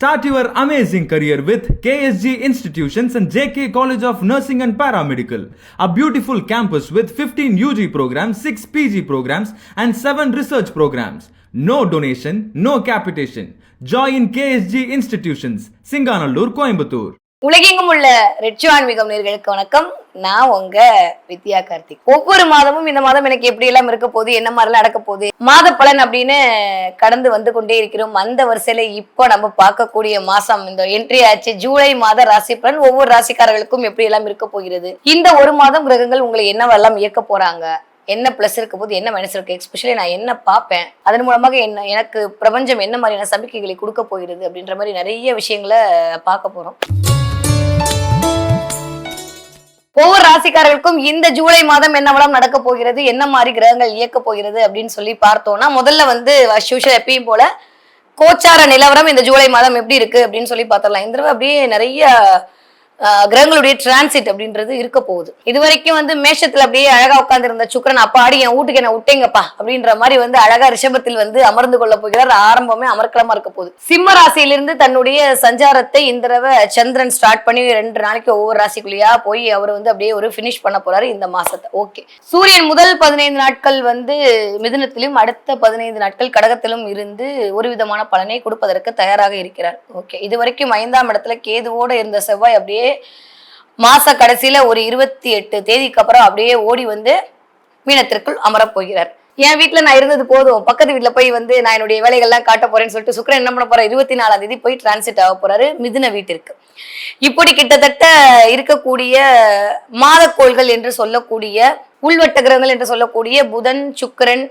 Start your amazing career with KSG Institutions and JK College of Nursing and Paramedical, a beautiful campus with 15 UG programs, 6 PG programs, and 7 research programs. No donation, no capitation. Join KSG Institutions, Singanallur, Coimbatore. உலகெங்கும் உள்ள ரெட்சோ ஆன்மீகம் நேயர்களுக்கு வணக்கம். நான் உங்க வித்யா கார்த்திக். ஒவ்வொரு மாதமும் இந்த மாதம் எனக்கு எப்படி எல்லாம் இருக்க போகுது, என்ன மாதிரிலாம் நடக்க போகுது, மாத பலன் அப்படின்னு கடந்து வந்து கொண்டே இருக்கிறோம். அந்த வரிசையில இப்போ நம்ம பார்க்கக்கூடிய மாசம் இந்த என்ட்ரி ஆச்சு. ஜூலை மாத ராசி பலன் ஒவ்வொரு ராசிக்காரர்களுக்கும் எப்படி எல்லாம் இருக்க போகிறது, இந்த ஒரு மாதம் கிரகங்கள் உங்களை என்னவெல்லாம் இயக்க போறாங்க, என்ன பிளஸ் இருக்க போது, என்ன மைனஸ் இருக்கு, எஸ்பெஷலி நான் என்ன பார்ப்பேன், அதன் மூலமாக எனக்கு பிரபஞ்சம் என்ன மாதிரியான சமிக்கைகளை கொடுக்க போகிறது அப்படின்ற மாதிரி நிறைய விஷயங்களை பார்க்க போறோம். ஒவ்வொரு ராசிக்காரர்களுக்கும் இந்த ஜூலை மாதம் என்னவெல்லாம் நடக்க போகிறது, என்ன மாதிரி கிரகங்கள் இயக்க போகிறது அப்படின்னு சொல்லி பார்த்தோம்னா, முதல்ல வந்து எப்பயும் போல கோச்சார நிலவரம் இந்த ஜூலை மாதம் எப்படி இருக்கு அப்படின்னு சொல்லி பார்த்தரலாம். இந்த தடவை அப்படியே நிறைய கிரகங்களுடைய டிரான்சிட் அப்படின்றது இருக்க போகுது. இது வரைக்கும் வந்து மேஷத்துல அப்படியே அழகா உட்கார்ந்து இருந்த சுக்கிரன் அப்பா ஆடி என் வீட்டுக்கு என்ன விட்டேங்கப்பா அப்படின்ற மாதிரி வந்து அழகா ரிஷபத்தில் வந்து அமர்ந்து கொள்ள போகிறார். ஆரம்பமே அமர்க்கலமா இருக்க போகுது. சிம்ம ராசியிலிருந்து தன்னுடைய சஞ்சாரத்தை இந்த தடவை சந்திரன் ஸ்டார்ட் பண்ணி 2 நாளைக்கு ஒவ்வொரு ராசிக்குள்ளேயா போய் அவர் வந்து அப்படியே ஒரு பினிஷ் பண்ண போறாரு இந்த மாசத்தை. ஓகே, சூரியன் முதல் 15 நாட்கள் வந்து மிதுனத்திலும் அடுத்த 15 நாட்கள் கடகத்திலும் இருந்து ஒரு விதமான பலனை கொடுப்பதற்கு தயாராக இருக்கிறார். ஓகே, இது வரைக்கும் 5ஆம் இடத்துல கேதுவோட இருந்த செவ்வாய் அப்படியே மாச கடைசியில ஒரு 28 தேதிக்கு அப்புறம் அப்படியே ஓடி வந்து மீனத்திற்குள் அமரப் போகிறார். என் வீட்டுல நான் இருந்தது போதும், பக்கத்து வீட்டுல போய் வந்து நான் என்னுடைய வேலைகள்லாம் காட்ட போறேன்னு சொல்லிட்டு சுக்கிரன் என்ன பண்ண போறாரு, 24ஆம் தேதி போய் டிரான்சிட் ஆக போறாரு மிதுன வீட்டிற்கு. இப்படி கிட்டத்தட்ட இருக்கக்கூடிய மாதக்கோள்கள் என்று சொல்லக்கூடிய உள்வட்ட கிரகங்கள் என்று சொல்லக்கூடிய புதன், சுக்கிரன்,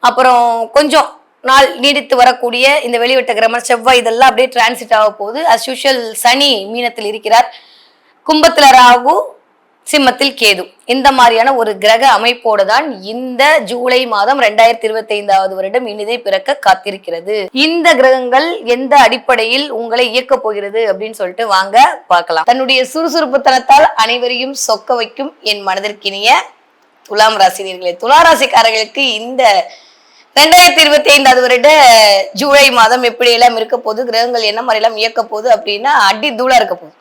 அப்புறம் கொஞ்சம் நாள் நீடித்து வரக்கூடிய இந்த வெளிவட்ட கிரகம் செவ்வாய், இதெல்லாம் அப்படியே டிரான்சிட் ஆக போகுது. அஸ் யூஷுவல் சனி மீனத்தில் இருக்கிறார், கும்பத்துல ராகு, சிம்மத்தில் கேது. இந்த மாதிரியான ஒரு கிரக அமைப்போடு தான் இந்த ஜூலை மாதம் 2025 வருடம் இனிதை பிறக்க காத்திருக்கிறது. இந்த கிரகங்கள் எந்த அடிப்படையில் உங்களை இயக்க போகிறது அப்படின்னு சொல்லிட்டு வாங்க பார்க்கலாம். தன்னுடைய சுறுசுறுப்புத்தனத்தால் அனைவரையும் சொக்க வைக்கும் என் மனதிற்கினிய துலாம் ராசினியர்களே, துலா ராசிக்காரர்களுக்கு இந்த 2025 வருட ஜூலை மாதம் எப்படி எல்லாம் இருக்க போகுது, கிரகங்கள் என்ன மாதிரி எல்லாம் இயக்க போகுது அப்படின்னா அடி தூளா இருக்க போகுது.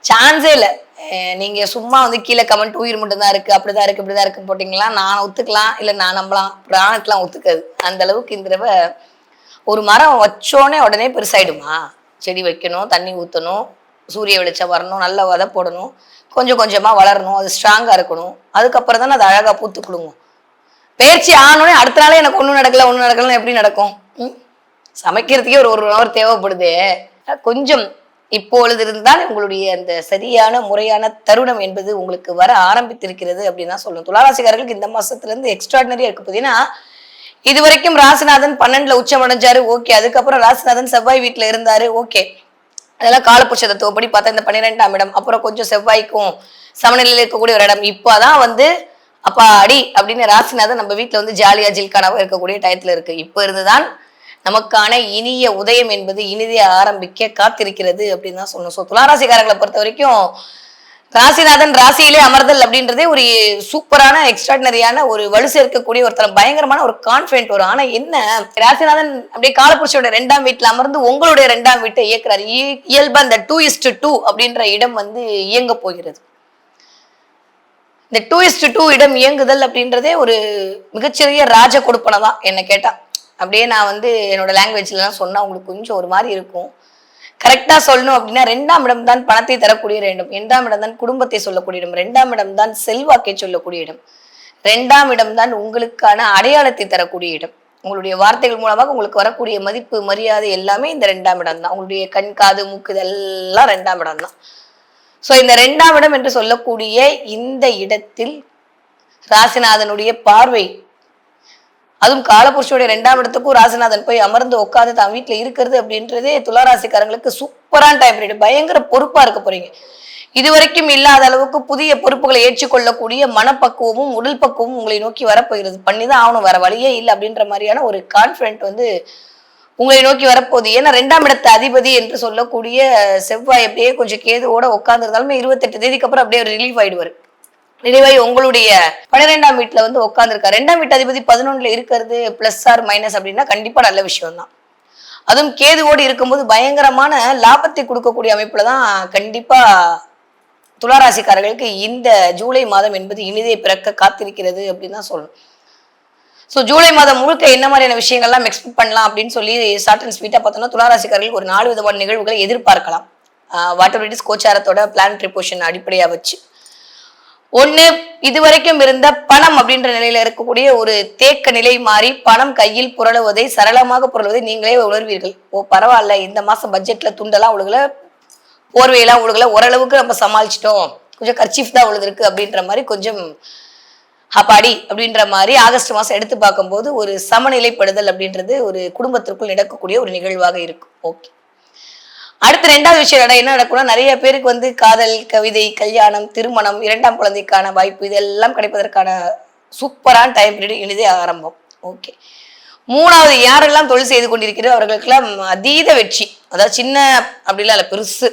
சான்ஸே இல்லை. நீங்க சும்மா வந்து கீழே கமெண்ட் உயிர் மட்டும்தான் இருக்கு, அப்படிதான் இருக்கு, இப்படிதான் இருக்கு போட்டீங்களா, நான் ஒத்துக்கலாம், இல்லை நான் நம்பலாம், பிராணத்துலாம் ஒத்துக்காது. அந்த அளவுக்கு இந்த தடவை ஒரு மரம் வச்சோடனே உடனே பெருசாயிடுமா? செடி வைக்கணும், தண்ணி ஊற்றணும், சூரிய வெளிச்சம் வரணும், நல்ல விதை போடணும், கொஞ்சம் கொஞ்சமா வளரணும், அது ஸ்ட்ராங்கா இருக்கணும், அதுக்கப்புறம் தானே அது அழகா பூத்து குலுங்கும். பயிற்சி ஆனோடனே அடுத்த நாளே எனக்கு ஒன்றும் நடக்கலன்னு எப்படி நடக்கும்? சமைக்கிறதுக்கே ஒரு ஹவர் தேவைப்படுது. கொஞ்சம் இப்பொழுது இருந்தால் உங்களுடைய அந்த சரியான முறையான தருணம் என்பது உங்களுக்கு வர ஆரம்பித்திருக்கிறது அப்படின்னு தான் சொல்லணும். துளாராசிக்காரர்களுக்கு இந்த மாசத்துல இருந்து எக்ஸ்ட்ராடினரியா இருக்கு. பார்த்தீங்கன்னா இது வரைக்கும் ராசிநாதன் 12ல உச்சம் அடைஞ்சாரு. ஓகே, அதுக்கப்புறம் ராசிநாதன் செவ்வாய் வீட்டுல இருந்தாரு. ஓகே, அதெல்லாம் காலப்புருஷ தத்துவப்படி பார்த்தா இந்த 12ஆம் இடம், அப்புறம் கொஞ்சம் செவ்வாய்க்கும் சமநிலையில் இருக்கக்கூடிய ஒரு இடம். இப்போதான் வந்து அப்பா அடி அப்படின்னு ராசிநாதன் நம்ம வீட்டுல வந்து ஜாலியா ஜில்கானாவா இருக்கக்கூடிய டயத்துல இருக்கு. இப்போ இருந்துதான் நமக்கான இனிய உதயம் என்பது இனிதே ஆரம்பிக்க காத்திருக்கிறது அப்படின்னு தான் சொல்லணும். ஸோ துளாராசிக்காரங்களை பொறுத்த வரைக்கும் ராசிநாதன் ராசியிலே அமர்தல் அப்படின்றதே ஒரு சூப்பரான எக்ஸ்ட்ராடினரியான ஒரு வலு சேர்க்கக்கூடிய ஒருத்தர் பயங்கரமான ஒரு கான்ஃபிடென்ட் வரும். ஆனா என்ன, ராசிநாதன் அப்படியே காலப்புருஷோட 2ஆம் வீட்டுல அமர்ந்து உங்களுடைய 2ஆம் வீட்டை இயக்குறாரு. இயல்பா இந்த 2:2 அப்படின்ற இடம் வந்து இயங்க போகிறது. இந்த 2:2 இடம் இயங்குதல் அப்படின்றதே ஒரு மிகச்சிறிய ராஜ கொடுப்பனை தான் என்ன கேட்டா. அப்படியே நான் வந்து என்னோட லாங்குவேஜ்லாம் சொன்னா உங்களுக்கு கொஞ்சம் ஒரு மாதிரி இருக்கும். கரெக்டா சொல்லணும் அப்படின்னா 2ஆம் இடம் தான் பணத்தை தரக்கூடிய இடம், 2ஆம் இடம் தான் குடும்பத்தை சொல்லக்கூடிய இடம், 2ஆம் இடம் தான் செல்வாக்கை சொல்லக்கூடிய இடம், 2ஆம் இடம் தான் உங்களுக்கான அடையாளத்தை தரக்கூடிய இடம். உங்களுடைய வார்த்தைகள் மூலமாக உங்களுக்கு வரக்கூடிய மதிப்பு மரியாதை எல்லாமே இந்த 2ஆம் இடம் தான். உங்களுடைய கண், காது, மூக்கு இதெல்லாம் 2ஆம் இடம் தான். ஸோ இந்த 2ஆம் இடம் என்று சொல்லக்கூடிய இந்த இடத்தில் ராசிநாதனுடைய பார்வை, அதுவும் காலபுருஷனுடைய 2ஆம் இடத்துக்கும் ராசிநாதன் போய் அமர்ந்து உட்காந்து தான் வீட்டுல இருக்கிறது அப்படின்றதே துளாராசிக்காரங்களுக்கு சூப்பரான டைம் பீரியட். பயங்கர பொறுப்பா இருக்க போறீங்க. இது வரைக்கும் இல்லாத அளவுக்கு புதிய பொறுப்புகளை ஏற்றுக்கொள்ளக்கூடிய மனப்பக்குவமும் உடல் பக்குவமும் உங்களை நோக்கி வரப்போகிறது. பண்ணிதான் ஆகணும், வேற வழியே இல்லை அப்படின்ற மாதிரியான ஒரு கான்ஃபிடென்ட் வந்து உங்களை நோக்கி வரப்போகுது. ஏன்னா 2ஆம் இடத்து அதிபதி என்று சொல்லக்கூடிய செவ்வாய் அப்படியே கொஞ்சம் கேதுவோட உட்கார்ந்து இருந்தாலுமே 28 தேதிக்கு அப்புறம் அப்படியே ரிலீவ் ஆயிடுவாரு. ரிலீவ் உங்களுடைய 12ஆம் வீட்டுல வந்து உட்கார்ந்துருக்காரு. 2ஆம் வீட்டு அதிபதி 11ல இருக்கிறது பிளஸ் ஆர் மைனஸ் அப்படின்னா கண்டிப்பா நல்ல விஷயம் தான். அதுவும் கேதுவோடு இருக்கும்போது பயங்கரமான லாபத்தை கொடுக்கக்கூடிய அமைப்புல தான் கண்டிப்பா துளாராசிக்காரர்களுக்கு இந்த ஜூலை மாதம் என்பது இனிதே பிறக்க காத்திருக்கிறது அப்படின்னு தான் சொல்லணும். ஸோ ஜூலை மாதம் முழுக்க என்ன மாதிரியான விஷயங்கள்லாம் எக்ஸ்பெக்ட் பண்ணலாம் அப்படின்னு சொல்லி ஷார்ட் அண்ட் ஸ்வீட்டா பார்த்தோம்னா துளாராசிக்காரர்களுக்கு ஒரு 4 விதமான நிகழ்வுகளை எதிர்பார்க்கலாம். வாட் எவர் இட் இஸ் கோச்சாரத்தோட பிளானட்டரி பொசிஷன் அடிப்படையா வச்சு. ஒண்ணு, இதுவரைக்கும் இருந்த பணம் அப்படின்ற நிலையில இருக்கக்கூடிய ஒரு தேக்க நிலை மாறி பணம் கையில் புரளுவதை, சரளமாக புரளுவதை நீங்களே உணர்வீர்கள். ஓ பரவாயில்ல, இந்த மாசம் பட்ஜெட்ல துண்டெல்லாம் உழுகல, போர்வையெல்லாம் உழுகல, ஓரளவுக்கு நம்ம சமாளிச்சிட்டோம், கொஞ்சம் கர்ச்சீஃப் தான் உழுதுருக்கு அப்படின்ற மாதிரி கொஞ்சம் அப்பாடி அப்படின்ற மாதிரி ஆகஸ்ட் மாசம் எடுத்து பார்க்கும்போது ஒரு சமநிலைப்படுதல் அப்படின்றது ஒரு குடும்பத்திற்குள் நடக்கக்கூடிய ஒரு நிகழ்வாக இருக்கும். ஓகே, அடுத்த 2வது விஷயம் என்ன நடக்கும்னா, நிறைய பேருக்கு வந்து காதல், கவிதை, கல்யாணம், திருமணம், 2ஆம் குழந்தைக்கான வாய்ப்பு இதெல்லாம் கிடைப்பதற்கான சூப்பரான டைம் பீரியட் இனிதே ஆரம்பம். ஓகே, 3வது, யாரெல்லாம் தொழில் செய்து கொண்டிருக்கிறோம் அவர்களுக்கெல்லாம் அதீத வெற்றி. அதாவது சின்ன அப்படிலாம் இல்லை, பெருசு.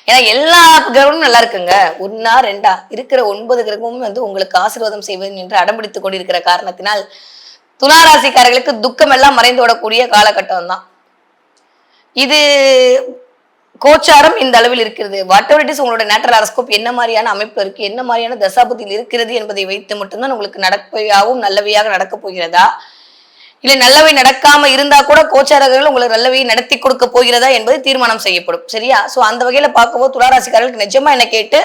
ஏன்னா எல்லா கிரகமும் நல்லா இருக்குங்க. 1 2 இருக்கிற 9 கிரகமும் வந்து உங்களுக்கு ஆசீர்வாதம் செய்வேன் என்று அடம்பிடித்துக் கொண்டிருக்கிற காரணத்தினால் துளாராசிக்காரர்களுக்கு துக்கம் எல்லாம் மறைந்து விடக்கூடிய காலகட்டம் தான் இது. கோச்சாரம் இந்த அளவில் இருக்கிறது. வாட் எவர் இட் இஸ், உங்களோட நேச்சுரல் ஹாரோஸ்கோப் என்ன மாதிரியான அமைப்பு இருக்கு, என்ன மாதிரியான தசாபுத்தியில் இருக்கிறது என்பதை வைத்து மட்டும்தான் உங்களுக்கு நடப்பையாகவும் நல்லவையாக நடக்க போகிறதா, இல்லை நல்லவை நடக்காம இருந்தா கூட கோச்சாரர்கள் உங்களுக்கு நல்லவையை நடத்தி கொடுக்க போகிறதா என்பது தீர்மானம் செய்யப்படும். சரியா? சோ அந்த வகையில பார்க்கும்போது துளாராசிக்காரர்களுக்கு நிஜமா என்ன கேட்டு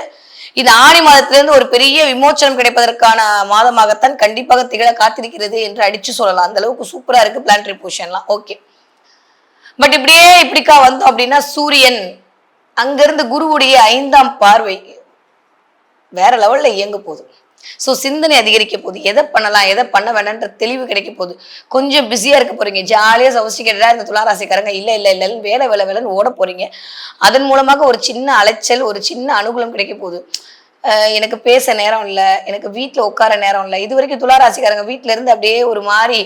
இந்த ஆணி மாதத்திலிருந்து ஒரு பெரிய விமோச்சனம் கிடைப்பதற்கான மாதமாகத்தான் கண்டிப்பாக திகழ காத்திருக்கிறது என்று அடிச்சு சொல்லலாம். அந்த அளவுக்கு சூப்பரா இருக்கு பிளானட்டரி பொசிஷன்லாம். ஓகே, பட் இப்படிக்கா வந்தோம் அப்படின்னா சூரியன் அங்கிருந்து குருவுடைய 5ஆம் பார்வை வேற லெவல்ல இயங்க போகுது. ஸோ சிந்தனை அதிகரிக்க போகுது. எதை பண்ணலாம், எதை பண்ண வேண்டாம்ன்ற தெளிவு கிடைக்க போகுது. கொஞ்சம் பிஸியா இருக்க போறீங்க, ஜாலியா சவஸ்டிகேட்டடா இந்த துளாராசிக்காரங்க இல்ல வேலைன்னு ஓட போறீங்க. அதன் மூலமாக ஒரு சின்ன அலைச்சல், ஒரு சின்ன அனுகூலம் கிடைக்க போகுது. எனக்கு பேச நேரம் இல்லை, எனக்கு வீட்டுல உட்கார நேரம் இல்லை. இது வரைக்கும் துளாராசிக்காரங்க வீட்டுல இருந்து அப்படியே ஒரு மாதிரி,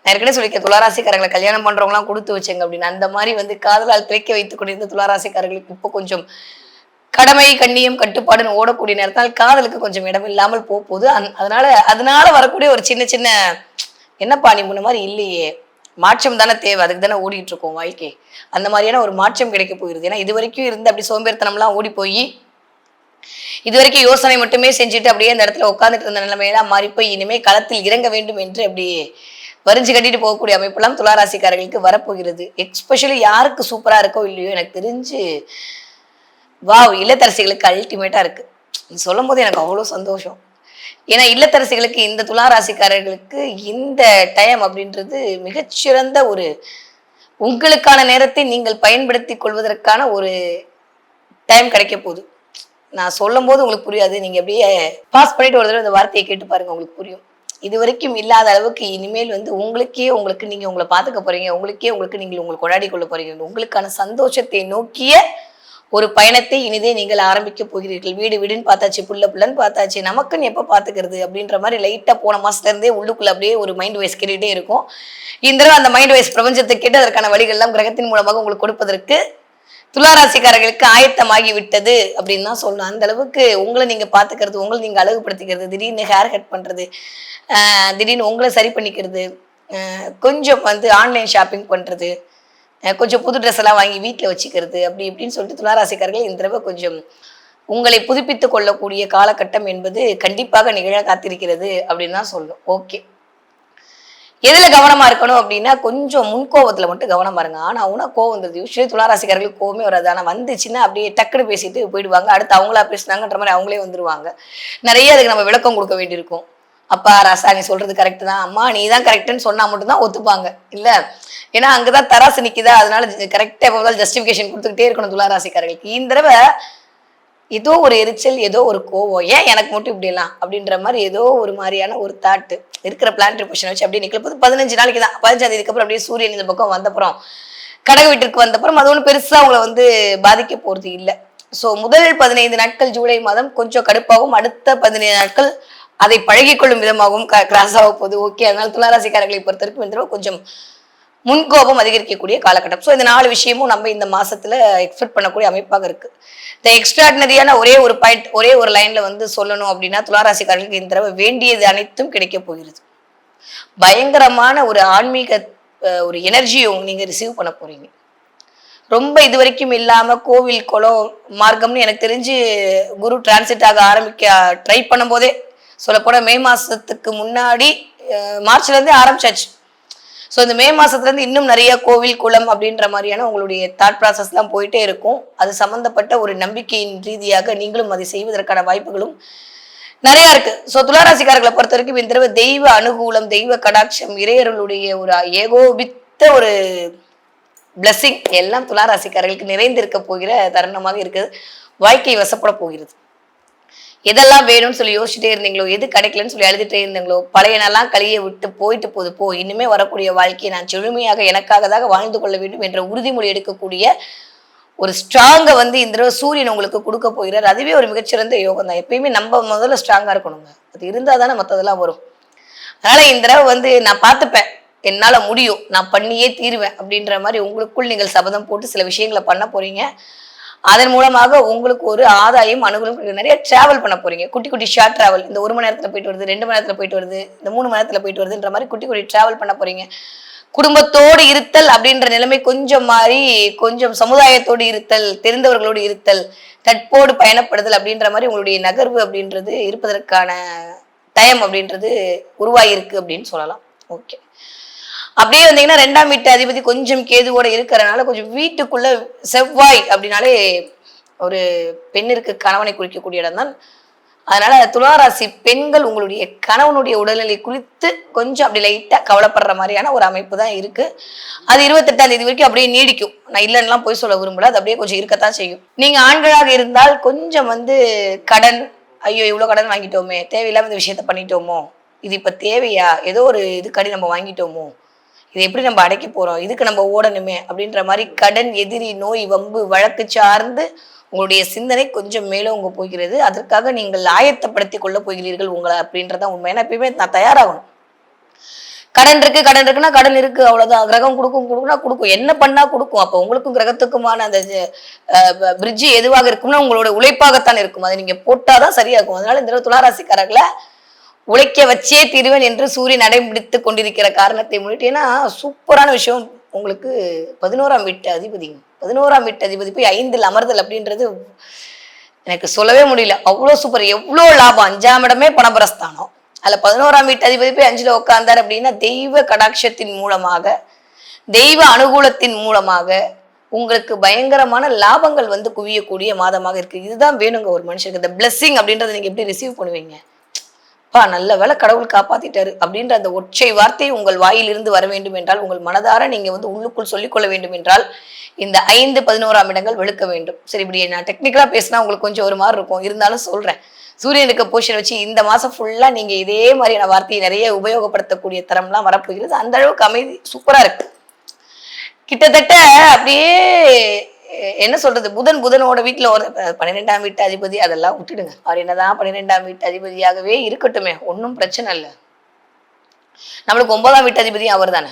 நான் ஏற்கனவே சொல்லியிருக்கேன், துளாராசிக்காரங்களை கல்யாணம் பண்றவங்களாம் கொடுத்து வச்சுங்க அப்படின்னு. அந்த மாதிரி வந்து காதலால் திரைக்க வைத்துக் கொண்டிருந்த துளாராசிக்காரர்களுக்கு இப்போ கொஞ்சம் கடமை, கண்ணியம், கட்டுப்பாடுன்னு ஓடக்கூடிய நேரத்தால் காதலுக்கு கொஞ்சம் இடம் இல்லாமல் போகுது. அதனால வரக்கூடிய ஒரு சின்ன சின்ன என்னப்பா நீ முன்ன மாதிரி இல்லையே, மாற்றம் தானே தேவை, அதுக்கு தானே ஓடிட்டு இருக்கோம் வாழ்க்கை, அந்த மாதிரியான ஒரு மாற்றம் கிடைக்க போகிறது. ஏன்னா இது வரைக்கும் இருந்து அப்படி சோம்பேறித்தனம்லாம் ஓடி போய் இது வரைக்கும் யோசனை மட்டுமே செஞ்சுட்டு அப்படியே அந்த இடத்துல உட்காந்துட்டு இருந்த நிலைமையெல்லாம் மாறி போய் இனிமே களத்தில் இறங்க வேண்டும் என்று அப்படி வரிஞ்சு கட்டிட்டு போகக்கூடிய அமைப்பெல்லாம் துளாராசிக்காரர்களுக்கு வரப்போகிறது. எக்ஸ்பெஷலி யாருக்கு சூப்பரா இருக்கோ இல்லையோ, எனக்கு தெரிஞ்சு வாவ், இல்லத்தரசிகளுக்கு அல்டிமேட்டா இருக்கு. சொல்லும் போது எனக்கு அவ்வளோ சந்தோஷம். ஏன்னா இல்லத்தரசிகளுக்கு, இந்த துளாராசிக்காரர்களுக்கு இந்த டைம் அப்படின்றது மிகச்சிறந்த ஒரு உங்களுக்கான நேரத்தை நீங்கள் பயன்படுத்தி கொள்வதற்கான ஒரு டைம் கிடைக்க போகுது. நான் சொல்லும் போது உங்களுக்கு புரியாது, நீங்க அப்படியே பாஸ் பண்ணிட்டு ஒரு தடவை இந்த வார்த்தையை கேட்டு பாருங்க, உங்களுக்கு புரியும். இது வரைக்கும் இல்லாத அளவுக்கு இனிமேல் வந்து உங்களுக்கு நீங்க உங்களை பார்த்துக்க போறீங்க, உங்களுக்கு நீங்கள் உங்களை கொண்டாடி கொள்ள போறீங்க. உங்களுக்கான சந்தோஷத்தை நோக்கிய ஒரு பயணத்தை இனிதே நீங்கள் ஆரம்பிக்க போகிறீர்கள். வீடுன்னு பார்த்தாச்சு, புள்ளன்னு பார்த்தாச்சு, நமக்குன்னு எப்ப பாத்துக்கிறது அப்படின்ற மாதிரி லைட்டா போன மாசத்துல இருந்தே உள்ளுக்குள்ள அப்படியே ஒரு மைண்ட் வைஸ் கேட்டுட்டே இருக்கும். இந்த தடவை அந்த மைண்ட் வைஸ் பிரபஞ்சத்தை கேட்டு அதற்கான வழிகள் எல்லாம் கிரகத்தின் மூலமாக உங்களுக்கு கொடுப்பதற்கு துளாராசிக்காரர்களுக்கு ஆயத்தமாகி விட்டது அப்படின்னு தான் சொல்லணும். அந்த அளவுக்கு உங்களை நீங்க பாத்துக்கிறது, உங்களை நீங்க அழகுபடுத்திக்கிறது, திடீர்னு ஹேர் கட் பண்றது, திடீர்னு உங்களை சரி பண்ணிக்கிறது, கொஞ்சம் வந்து ஆன்லைன் ஷாப்பிங் பண்றது, கொஞ்சம் புது ட்ரெஸ் எல்லாம் வாங்கி வீட்டில் வச்சுக்கிறது, அப்படி இப்படின்னு சொல்லிட்டு துளாராசிக்காரர்கள் இந்த தடவை கொஞ்சம் உங்களை புதுப்பித்து கொள்ளக்கூடிய காலகட்டம் என்பது கண்டிப்பாக நிகழ காத்திருக்கிறது அப்படின்னு தான் சொல்லணும். ஓகே, எதுல கவனமா இருக்கணும் அப்படின்னா கொஞ்சம் முன்கோபத்துல மட்டும் கவனமா இருங்க. ஆனா கோவம் வந்துருது. யூஸ்வலி துளாராசிக்காரர்களுக்கு கோவமே வராது. ஆனா வந்துச்சுன்னா அப்படியே டக்குன்னு பேசிட்டு போயிடுவாங்க. அடுத்து அவங்களா பேசினாங்கன்ற மாதிரி அவங்களே வந்துருவாங்க. நிறைய அதுக்கு நம்ம விளக்கம் கொடுக்க வேண்டியிருக்கும். அப்பா ராசா நீ சொல்றது கரெக்ட் தான், அம்மா நீ தான் கரெக்டுன்னு சொன்னா மட்டும்தான் ஒத்துப்பாங்க. இல்ல ஏன்னா அங்கதான் தராசு நிக்குதா, அதனால கரெக்டா எப்போ ஜஸ்டிபிகேஷன் கொடுத்துக்கிட்டே இருக்கணும் துளாராசிக்காரர்களுக்கு. இந்த தடவை ஏதோ ஒரு எரிச்சல், ஏதோ ஒரு கோவம், ஏன் எனக்கு மட்டும் இப்படி எல்லாம் அப்படின்ற மாதிரி ஏதோ ஒரு மாதிரியான ஒரு தாட்டு இருக்கிற பிளானட்டரி பொசிஷன் வச்சு அப்படியே நிக்கல போது 15 நாளைக்கு தான். 15ஆம் தேதிக்கு அப்புறம் அப்படியே சூரியன் இந்த பக்கம் வந்தப்புறம் கடக வீட்டிற்கு வந்தப்புறம் அது ஒன்றும் பெருசா அவங்களை வந்து பாதிக்க போறது இல்லை. ஸோ முதல் 15 நாட்கள் ஜூலை மாதம் கொஞ்சம் கடுப்பாகவும், அடுத்த 15 நாட்கள் அதை பழகிக்கொள்ளும் விதமாகவும் கிராஸ் ஆக போகுது. ஓகே, அதனால துளாராசிக்காரர்களை பொறுத்தவரைக்கும் இந்த கொஞ்சம் முன்கோபம் அதிகரிக்கக்கூடிய காலகட்டம். ஸோ இந்த 4 விஷயமும் நம்ம இந்த மாசத்துல எக்ஸ்பெக்ட் பண்ணக்கூடிய அமைப்பாக இருக்கு. இந்த எக்ஸ்ட்ராடினரியான ஒரே ஒரு பாயிண்ட், ஒரே ஒரு லைன்ல வந்து சொல்லணும் அப்படின்னா துளாராசிக்காரர்களுக்கு இந்த தடவை வேண்டியது அனைத்தும் கிடைக்க போகிறது. பயங்கரமான ஒரு ஆன்மீக ஒரு எனர்ஜியும் நீங்க ரிசீவ் பண்ண போறீங்க. ரொம்ப இது வரைக்கும் இல்லாம கோவில் குளம் மார்க்கம்னு எனக்கு தெரிஞ்சு குரு டிரான்சிட் ஆக ஆரம்பிக்க ட்ரை பண்ணும் போதே சொல்லப்போன மே மாசத்துக்கு முன்னாடி மார்ச்ல இருந்தே ஆரம்பிச்சாச்சு. ஸோ இந்த மே மாசத்துல இருந்து இன்னும் நிறைய கோவில் குளம் அப்படின்ற மாதிரியான உங்களுடைய தாட் ப்ராசஸ் எல்லாம் போயிட்டே இருக்கும். அது சம்பந்தப்பட்ட ஒரு நம்பிக்கையின் ரீதியாக நீங்களும் அதை செய்வதற்கான வாய்ப்புகளும் நிறைய இருக்கு. ஸோ துளாராசிக்காரர்களை பொறுத்த வரைக்கும் இந்த தடவை தெய்வ அனுகூலம், தெய்வ கடாட்சம், இறையர்களுடைய ஒரு ஏகோபித்த ஒரு பிளஸிங் எல்லாம் துளாராசிக்காரர்களுக்கு நிறைந்திருக்க போகிற தருணமாக இருக்குது. வாழ்க்கை வசப்பட போகிறது. எதெல்லாம் வேணும்னு சொல்லி யோசிச்சுட்டே இருந்தீங்களோ, எது கிடைக்கலன்னு சொல்லி அழுதுட்டே இருந்தீங்களோ, பழைய நாளாம் கழிய விட்டு போயிட்டு போகுது. இனிமே வரக்கூடிய வாழ்க்கையை நான் செழுமையாக எனக்காகதாக வாழ்ந்து கொள்ள வேண்டும் என்ற உறுதிமொழி எடுக்கக்கூடிய ஒரு ஸ்ட்ராங்கை வந்து இந்த தடவை சூரியன் உங்களுக்கு கொடுக்க போகிறார். அதுவே ஒரு மிகச்சிறந்த யோகம் தான். எப்பயுமே நம்ம முதல்ல ஸ்ட்ராங்கா இருக்கணுங்க. அது இருந்தால் தானே மற்றதெல்லாம் வரும். அதனால இந்த தடவை வந்து நான் பார்த்துப்பேன், என்னால முடியும், நான் பண்ணியே தீருவேன் அப்படின்ற மாதிரி உங்களுக்குள் நீங்கள் சபதம் போட்டு சில விஷயங்களை பண்ண போறீங்க. அதன் மூலமாக உங்களுக்கு ஒரு ஆதாயம் அனுகூலம். நிறைய டிராவல் பண்ண போறீங்க. குட்டி குட்டி ஷார்ட் டிராவல். இந்த 1 மணி நேரத்துல போயிட்டு வருது, 2 மணி நேரத்துல போயிட்டு வருது, இந்த 3 மணி நேரத்துல போயிட்டு வருதுன்ற மாதிரி குட்டி குட்டி டிராவல் பண்ண போறீங்க. குடும்பத்தோடு இருத்தல் அப்படின்ற நிலைமை கொஞ்சம் மாறி கொஞ்சம் சமுதாயத்தோடு இருத்தல், தெரிந்தவர்களோடு இருத்தல், தட்போடு பயணப்படுதல் அப்படின்ற மாதிரி உங்களுடைய நகர்வு அப்படின்றது இருப்பதற்கான டைம் அப்படின்றது உருவாயிருக்கு அப்படின்னு சொல்லலாம். ஓகே, அப்படியே வந்தீங்கன்னா 2ஆம் வீட்டு அதிபதி கொஞ்சம் கேதுவோட இருக்கிறதுனால கொஞ்சம் வீட்டுக்குள்ள செவ்வாய் அப்படின்னாலே ஒரு பெண்ணிற்கு கணவனை குறிக்கக்கூடிய இடம் தான். அதனால துளாராசி பெண்கள் உங்களுடைய கணவனுடைய உடல்நிலை குறித்து கொஞ்சம் அப்படி லைட்டா கவலைப்படுற மாதிரியான ஒரு அமைப்பு தான் இருக்கு. அது 28ஆம் தேதி வரைக்கும் அப்படியே நீடிக்கும். நான் இல்லைன்னா போய் சொல்ல விரும்பல, அது அப்படியே கொஞ்சம் இருக்கத்தான் செய்யும். நீங்க ஆண்களாக இருந்தால் கொஞ்சம் வந்து கடன், ஐயோ இவ்வளவு கடன் வாங்கிட்டோமே, தேவையில்லாம இந்த விஷயத்த பண்ணிட்டோமோ, இது இப்ப தேவையா, ஏதோ ஒரு இது கடன் நம்ம வாங்கிட்டோமோ, இதை எப்படி நம்ம அடைக்க போறோம், இதுக்கு நம்ம ஓடணுமே அப்படின்ற மாதிரி கடன், எதிரி, நோய், வம்பு, வழக்கு சார்ந்து உங்களுடைய சிந்தனை கொஞ்சம் மேலோங்க போகிறது. அதற்காக நீங்கள் ஆயத்தப்படுத்திக் கொள்ள போகிறீர்கள் உங்களை அப்படின்றதான் உண்மை. ஏன்னா எப்பயுமே நான் தயாராகணும். கடன் இருக்குன்னா கடன் இருக்கு, அவ்வளவுதான். கிரகம் கொடுக்கும்னா கொடுக்கும், என்ன பண்ணா கொடுக்கும். அப்ப உங்களுக்கும் கிரகத்துக்குமான அந்த பிரிட்ஜ் எதுவாக இருக்கும்னா உங்களோட உழைப்பாகத்தான் இருக்கும். அதை நீங்க போட்டாதான் சரியாகும். அதனால இந்த துளாராசிக்காரர்களை உழைக்க வச்சே தீருவேன் என்று சூரியன் அடைபிடித்து கொண்டிருக்கிற காரணத்தை முன்னிட்டு, ஏன்னா சூப்பரான விஷயம் உங்களுக்கு 11ஆம் வீட்டு அதிபதி. 11ஆம் வீட்டு அதிபதி போய் 5ல் அமர்தல் அப்படின்றது எனக்கு சொல்லவே முடியல. அவ்வளோ சூப்பர், எவ்வளோ லாபம். 5ஆம் இடமே பணபரஸ்தானம், அதுல 11ஆம் வீட்டு அதிபதி போய் 5ல் உட்கார்ந்தார் அப்படின்னா தெய்வ கடாட்சத்தின் மூலமாக, தெய்வ அனுகூலத்தின் மூலமாக உங்களுக்கு பயங்கரமான லாபங்கள் வந்து குவியக்கூடிய மாதமாக இருக்கு. இதுதான் வேணுங்க ஒரு மனுஷனுக்கு. இந்த பிளெஸிங் அப்படின்றத நீங்க எப்படி ரிசீவ் பண்ணுவீங்க? நல்ல வேலை கடவுள் காப்பாத்திட்டாரு அப்படின்ற அந்த ஒற்றை வார்த்தை உங்கள் வாயிலிருந்து வர வேண்டும் என்றால், உங்கள் மனதார நீங்க வந்து உள்ளுக்குள் சொல்லிக்கொள்ள வேண்டும் என்றால், இந்த 5, 11ஆம் இடங்கள் வெளுக்க வேண்டும். சரி, இப்படி நான் டெக்னிக்கலா பேசினா உங்களுக்கு கொஞ்சம் ஒரு மாதிரி இருக்கும், இருந்தாலும் சொல்றேன். சூரியனுக்கு பொசிஷன் வச்சு இந்த மாசம் ஃபுல்லா நீங்க இதே மாதிரியான வார்த்தையை நிறைய உபயோகப்படுத்தக்கூடிய தரம்லாம் வரப்போகிறது. அந்த அளவுக்கு அமைதி சூப்பரா இருக்கு. கிட்டத்தட்ட அப்படியே என்ன சொல்றது, புதனோட வீட்டுல ஒரு 12ஆம் வீட்டு அதிபதி, அதெல்லாம் விட்டுடுங்க. அவர் என்னதான் 12ஆம் வீட்டு அதிபதியாகவே இருக்கட்டுமே, ஒன்றும் பிரச்சனை இல்லை. நம்மளுக்கு 9ஆம் வீட்டு அதிபதியும் அவர் தானே.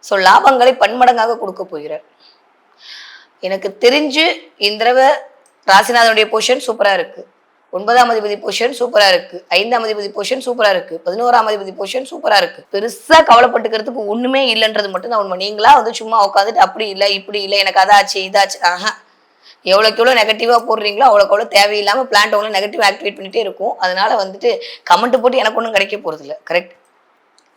ஸோ லாபங்களை பன்மடங்காக கொடுக்க போகிறார். எனக்கு தெரிஞ்சு இந்த தடவை ராசிநாதனுடைய பொசிஷன் சூப்பரா இருக்கு. 9ஆம் அதிபதி பொசிஷன் சூப்பரா இருக்கு. 5ஆம் அதிபதி பொசிஷன் சூப்பரா இருக்கு. 11ஆம் அதிபதி பொசிஷன் சூப்பரா இருக்கு. பெருசா கவலைப்பட்டுக்கிறதுக்கு ஒண்ணுமே இல்லைன்றது மட்டும் தான் உண்மை. நீங்களா வந்து சும்மா உட்காந்துட்டு அப்படி இல்லை இப்படி இல்லை, எனக்கு அதாச்சு இதாச்சு, எவ்வளோக்கு எவ்வளோ நெகட்டிவா போடுறீங்களோ அவ்வளோக்கு எவ்வளோ தேவையில்லாம பிளான்ட் உங்களை நெகட்டிவ் ஆக்டிவேட் பண்ணிட்டே இருக்கும். அதனால வந்துட்டு கமெண்ட் போட்டு எனக்கு ஒன்றும் கிடைக்க போறது இல்லை. கரெக்ட்,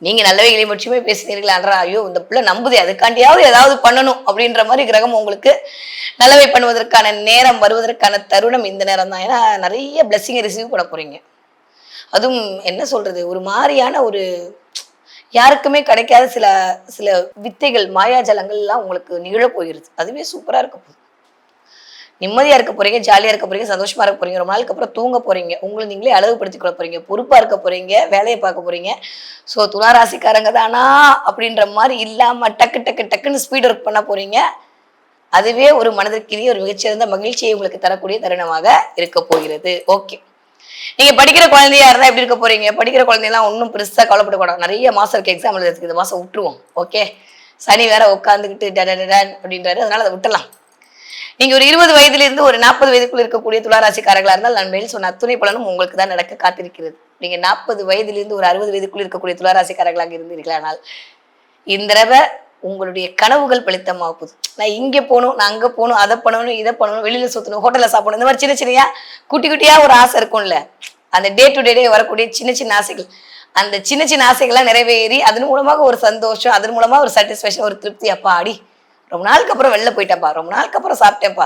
நீங்க நல்லவைகளை மட்டுமே பேசினீர்களா, ஐயோ இந்த பிள்ளை நம்புதே, அதுக்காண்டியாவது ஏதாவது பண்ணணும் அப்படின்ற மாதிரி கிரகம் உங்களுக்கு நல்லவை பண்ணுவதற்கான நேரம் வருவதற்கான தருணம் இந்த நேரம் தான். ஏன்னா நிறைய பிளெஸிங்கை ரிசீவ் பண்ண போறீங்க. அதுவும் என்ன சொல்றது, ஒரு மாதிரியான ஒரு யாருக்குமே கிடைக்காத சில சில வித்தைகள், மாயாஜலங்கள் எல்லாம் உங்களுக்கு நிகழ போகிறது. அதுவே சூப்பரா இருக்க போகுது. நிம்மதியா இருக்க போறீங்க, ஜாலியா இருக்க போறீங்க, சந்தோஷமா இருக்க போறீங்க. ரொம்ப நாளுக்கு அப்புறம் தூங்க போறீங்க, உங்களை நீங்களே அழகுபடுத்திக் கொள்ள போறீங்க, பொறுப்பா இருக்க போறீங்க, வேலையை பார்க்க போறீங்க. ஸோ துளாராசிக்காரங்க தானா அப்படின்ற மாதிரி இல்லாம டக்குன்னு ஸ்பீட் ஒர்க் பண்ண போறீங்க. அதுவே ஒரு மனதிற்கினிய ஒரு மிகச்சிறந்த மகிழ்ச்சியை உங்களுக்கு தரக்கூடிய தருணமாக இருக்க போகிறது. ஓகே, நீங்க படிக்கிற குழந்தையா இருந்தா எப்படி இருக்க போறீங்க? படிக்கிற குழந்தைலாம் ஒன்றும் பெருசா கவலைப்படக்கூடாது. நிறைய மாசம் இருக்கு எக்ஸாம் எழுதுறதுக்கு, இந்த மாசம் விட்டுருவோம். ஓகே, சனி வேற உட்காந்துக்கிட்டு டன் அப்படின்றாரு, அதனால அதை விட்டலாம். நீங்க ஒரு 20 வயதிலிருந்து ஒரு 40 வயதுக்குள்ள இருக்கக்கூடிய துளாராசிக்காரர்களா இருந்தால் நான் மேல் சொன்ன அத்துணை பலனும் உங்களுக்கு தான் நடக்க காத்திருக்கிறது. நீங்க 40 வயதிலிருந்து ஒரு 60 வயதுக்குள்ள இருக்கக்கூடிய துளாராசிக்காரர்களாக இருந்தீர்களானால் இந்த தடவை உங்களுடைய கனவுகள் பலித்தமாக போகுது. நான் இங்கே போகணும், நான் அங்கே போகணும், அதை பண்ணணும், இதை பண்ணணும், வெளியில் சுற்றணும், ஹோட்டலில் சாப்பிடணும், இந்த மாதிரி சின்ன சின்னையா குட்டி குட்டியாக ஒரு ஆசை இருக்கும்ல. அந்த டே டு டே வரக்கூடிய சின்ன சின்ன ஆசைகள், அந்த சின்ன சின்ன ஆசைகள்லாம் நிறைவேறி அதன் மூலமாக ஒரு சந்தோஷம், அதன் மூலமாக ஒரு சாட்டிஸ்ஃபேக்ஷன், ஒரு திருப்தி. அப்பா அடி ரொம்ப நாளுக்கு அப்புறம் வெளில போயிட்டேன்ப்பா, ரொம்ப நாளுக்கு அப்புறம் சாப்பிட்டேன்ப்பா,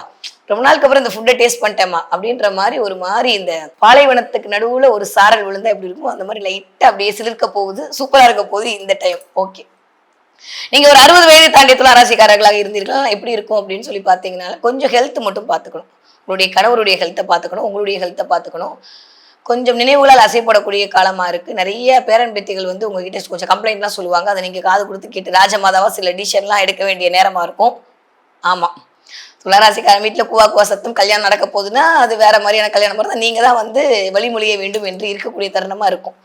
ரொம்ப நாளுக்கு அப்புறம் இந்த ஃபுட்டை டேஸ்ட் பண்ணிட்டேம்மா அப்படின்ற மாதிரி ஒரு மாதிரி இந்த பாலைவனத்துக்கு நடுவில் ஒரு சாரல் விழுந்தா எப்படி இருக்கும் அந்த மாதிரி லைட்டாக அப்படியே சிலிர்க்க போகுது. சூப்பராக இருக்க போகுது இந்த டைம். ஓகே, நீங்கள் ஒரு 60 வயதை தாண்டிய துலா ராசிக்காரர்களாக இருந்தீர்களா எப்படி இருக்கும் அப்படின்னு சொல்லி பார்த்தீங்கன்னா, கொஞ்சம் ஹெல்த் மட்டும் பார்த்துக்கணும். உங்களுடைய கணவருடைய ஹெல்த்தை பார்த்துக்கணும், உங்களுடைய ஹெல்த்தை பார்த்துக்கணும். கொஞ்சம் நினைவுகளால் அசைப்படக்கூடிய காலமாக இருக்குது. நிறைய பேரன் பேத்திகள் வந்து உங்ககிட்ட கொஞ்சம் கம்ப்ளைண்ட்லாம் சொல்லுவாங்க. அதை நீங்கள் காது கொடுத்து கேட்டு ராஜமாதாவா சில டிசிஷன்லாம் எடுக்க வேண்டிய நேரமாக இருக்கும். ஆமாம், துளாராசிக்காரன் வீட்டில் கூவா கூவா சத்தம் கல்யாணம் நடக்க போகுதுன்னா அது வேற மாதிரியான கல்யாணம் இருந்தால் நீங்கள் தான் வந்து வழிமொழிய வேண்டும் என்று இருக்கக்கூடிய தருணமாக இருக்கும்.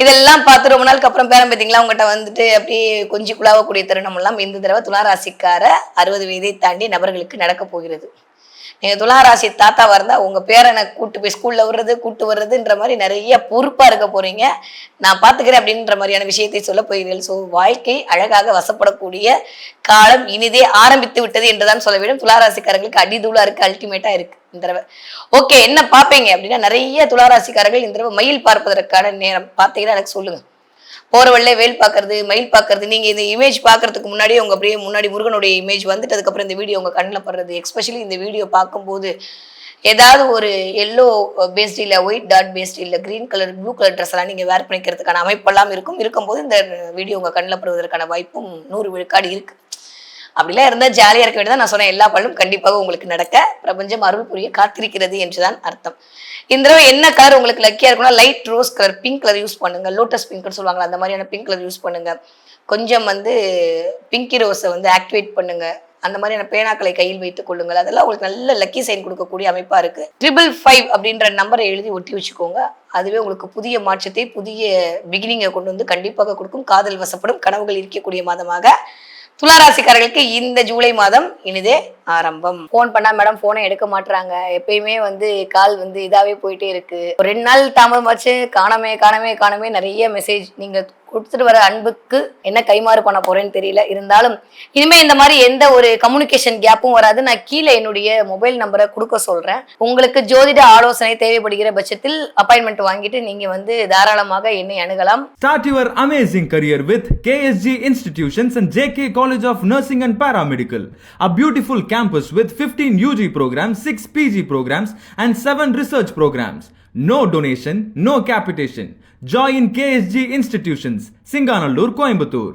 இதெல்லாம் பார்த்து ரொம்ப நாளுக்கு அப்புறம் பேரம் பேத்திங்களா உங்கள்கிட்ட வந்துட்டு அப்படியே கொஞ்சி குழாவக்கூடிய தருணம் எல்லாம் இந்த தடவை துளாராசிக்கார 60 வயதை தாண்டி நபர்களுக்கு நடக்க போகிறது. நீங்கள் துளாராசி தாத்தாவாக இருந்தால் உங்கள் பேரனை கூட்டு போய் ஸ்கூலில் விடுறது கூட்டு வர்றதுன்ற மாதிரி நிறைய பொறுப்பாக இருக்க போகிறீங்க. நான் பார்த்துக்கிறேன் அப்படின்ற மாதிரியான விஷயத்தை சொல்ல போகிறீர்கள். ஸோ வாழ்க்கை அழகாக வசப்படக்கூடிய காலம் இனிதே ஆரம்பித்து விட்டது என்றுதான் சொல்ல வேண்டும். துளாராசிக்காரர்களுக்கு அடிதூளாக இருக்குது, அல்டிமேட்டாக இருக்குது இந்த தடவை. ஓகே, என்ன பார்ப்பீங்க அப்படின்னா, நிறைய துளாராசிக்காரர்கள் இந்த தடவை மயில் பார்ப்பதற்கான நேரம் பார்த்தீங்கன்னா எனக்கு சொல்லுங்கள். போகிற வழியில வேல் பார்க்கறது, மயில் பார்க்கறது. நீங்கள் இந்த இமேஜ் பார்க்கறதுக்கு முன்னாடியே உங்கள் அப்படியே முன்னாடி முருகனுடைய இமேஜ் வந்துட்டு அதுக்கப்புறம் இந்த வீடியோ உங்கள் கண்ணில் படுறது. எஸ்பெஷலி இந்த வீடியோ பார்க்கும்போது ஏதாவது ஒரு எல்லோ பேஸ்ட் இல்லை ஒயிட் டாட் பேஸ்ட் இல்லை green colour blue colour dress எல்லாம் நீங்கள் வேர் பண்ணிக்கிறதுக்கான அமைப்பெல்லாம் இருக்கும்போது இந்த வீடியோ உங்கள் கண்ணில் படுவதற்கான வாய்ப்பும் 100 விழுக்காடு இருக்குது. அப்படிலாம் இருந்தால் ஜாலியாக இருக்க வேண்டியதான். நான் சொன்ன எல்லா பலனும் கண்டிப்பாக உங்களுக்கு நடக்க பிரபஞ்சம் அருள் புரிய காத்திருக்கிறது என்றுதான் அர்த்தம். இந்த தடவை என்ன கலர் உங்களுக்கு லக்கியா இருக்குன்னா, light rose colour, pink colour use பண்ணுங்க. லோட்டஸ் பிங்க்னு சொல்லுவாங்களா, அந்த மாதிரியான பிங்க் கலர் யூஸ் பண்ணுங்க. கொஞ்சம் வந்து பிங்கி ரோஸை வந்து ஆக்டிவேட் பண்ணுங்க. அந்த மாதிரியான பேனாக்களை கையில் வைத்துக் கொள்ளுங்கள். அதெல்லாம் உங்களுக்கு நல்ல லக்கி சைன் கொடுக்கக்கூடிய அமைப்பா இருக்கு. 555 அப்படின்ற நம்பரை எழுதி ஒட்டி வச்சுக்கோங்க. அதுவே உங்களுக்கு புதிய மாற்றத்தை, புதிய பிகினிங்கை கொண்டு வந்து கண்டிப்பாக கொடுக்கும். காதல் வசப்படும் கனவுகள் இருக்கக்கூடிய மாதமாக துளாராசிக்காரர்களுக்கு இந்த ஜூலை மாதம் இனிதே ஆரம்பம். போன் பண்ணா மேடம் போனை எடுக்க மாட்டாங்க, எப்பயுமே வந்து கால் வந்து இதாவே போயிட்டே இருக்கு, ஒரு 2 நாள் தாமதமாச்சு, காணமே நிறைய மெசேஜ். நீங்க கொடுத்துட்டு வர அன்புக்கு என்ன கைமாறு பண்ண போறேன்னு தெரியல. இருந்தாலும் இனிமே இந்த மாதிரி எந்த ஒரு கம்யூனிகேஷன் கேப்பும் வராது. நான் கீழே என்னுடைய மொபைல் நம்பரை கொடுக்க சொல்றேன். உங்களுக்கு ஜோதிட ஆலோசனை தேவைப்படுகிற பட்சத்தில் அப்பாயின்மெண்ட் வாங்கிட்டு நீங்க வந்து தாராளமாக என்னை அணுகலாம். Start your amazing career with KSG Institutions and JK College of Nursing and Paramedical, a beautiful campus with 15 UG programs, 6 PG programs and 7 research programs. No donation, no capitation. Join KSG Institutions, Singanallur, Coimbatore.